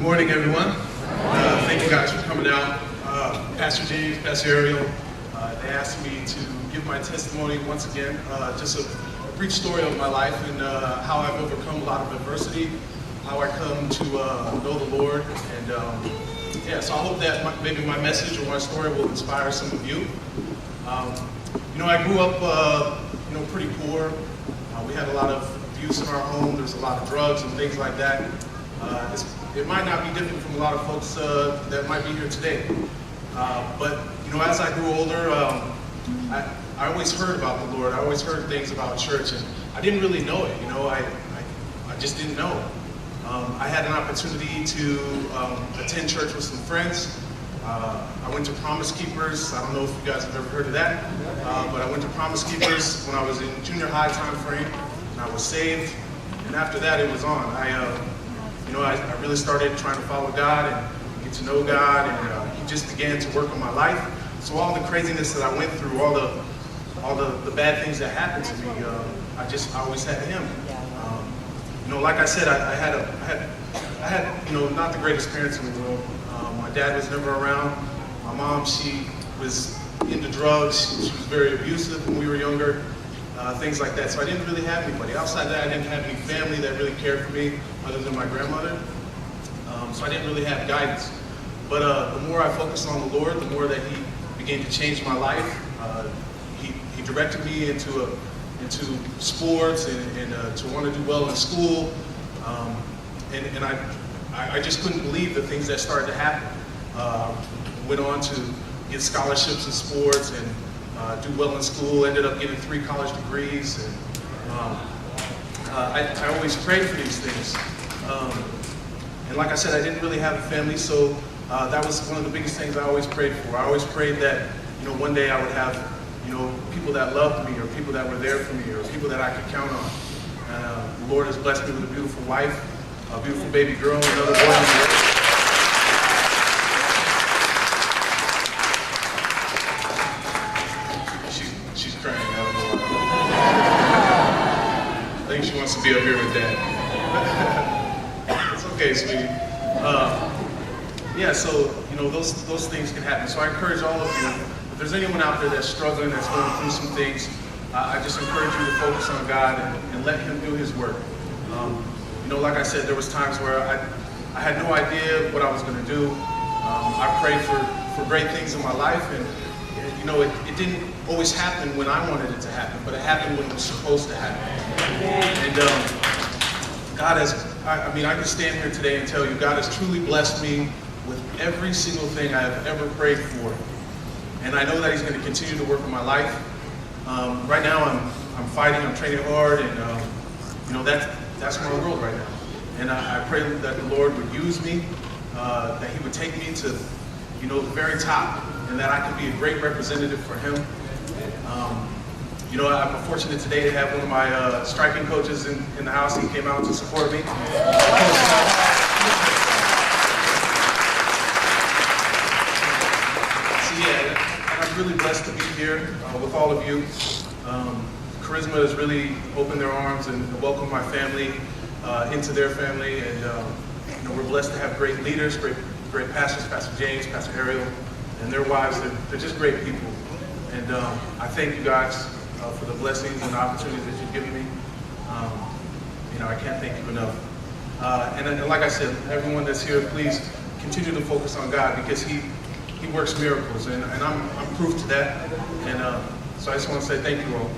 Good morning, everyone. Thank you guys for coming out. Pastor James, Pastor Ariel, they asked me to give my testimony once again, just a brief story of my life and how I've overcome a lot of adversity, how I come to know the Lord, and so I hope that maybe my message or my story will inspire some of you. I grew up, pretty poor. We had a lot of abuse in our home. There's a lot of drugs and things like that. It might not be different from a lot of folks that might be here today. But as I grew older, I always heard about the Lord. I always heard things about church, and I didn't really know it. I just didn't know. I had an opportunity to attend church with some friends. I went to Promise Keepers. I don't know if you guys have ever heard of that, but I went to Promise Keepers when I was in junior high time frame, and I was saved. And after that, it was on. I really started trying to follow God and get to know God, and He just began to work on my life. So all the craziness that I went through, all the bad things that happened to me, I always had Him. Like I said, I had not the greatest parents in the world. My dad was never around. My mom, she was into drugs. She was very abusive when we were younger. Things like that. So I didn't really have anybody. Outside that, I didn't have any family that really cared for me other than my grandmother. So I didn't really have guidance. But the more I focused on the Lord, the more that He began to change my life. He directed me into sports and to want to do well in school. And I just couldn't believe the things that started to happen. Went on to get scholarships in sports and do well in school, ended up getting 3 college degrees, and I always prayed for these things. And like I said, I didn't really have a family, so that was one of the biggest things I always prayed for. I always prayed that one day I would have people that loved me, or people that were there for me, or people that I could count on. The Lord has blessed me with a beautiful wife, a beautiful baby girl, and another boy. She's crying. I don't know why. I think she wants to be up here with Dad. It's okay, sweetie. So those things can happen. So I encourage all of you, if there's anyone out there that's struggling, that's going through some things, I just encourage you to focus on God and let Him do His work. Like I said, there was times where I had no idea what I was going to do. I prayed for great things in my life, and it didn't always happen when I wanted it to happen, but it happened when it was supposed to happen. And God has, I can stand here today and tell you, God has truly blessed me with every single thing I have ever prayed for. And I know that He's going to continue to work in my life. Right now I'm fighting, I'm training hard, and that's my world right now. And I pray that the Lord would use me, that He would take me to the very top, and that I could be a great representative for Him. I'm fortunate today to have one of my striking coaches in the house. He came out to support me. And I'm really blessed to be here with all of you. Charisma has really opened their arms and welcomed my family into their family, and we're blessed to have great leaders, great pastors, Pastor James, Pastor Ariel, and their wives. They're just great people. And I thank you guys for the blessings and the opportunities that you've given me. I can't thank you enough. And like I said, everyone that's here, please continue to focus on God, because He works miracles, and I'm proof to that. And so I just want to say thank you all.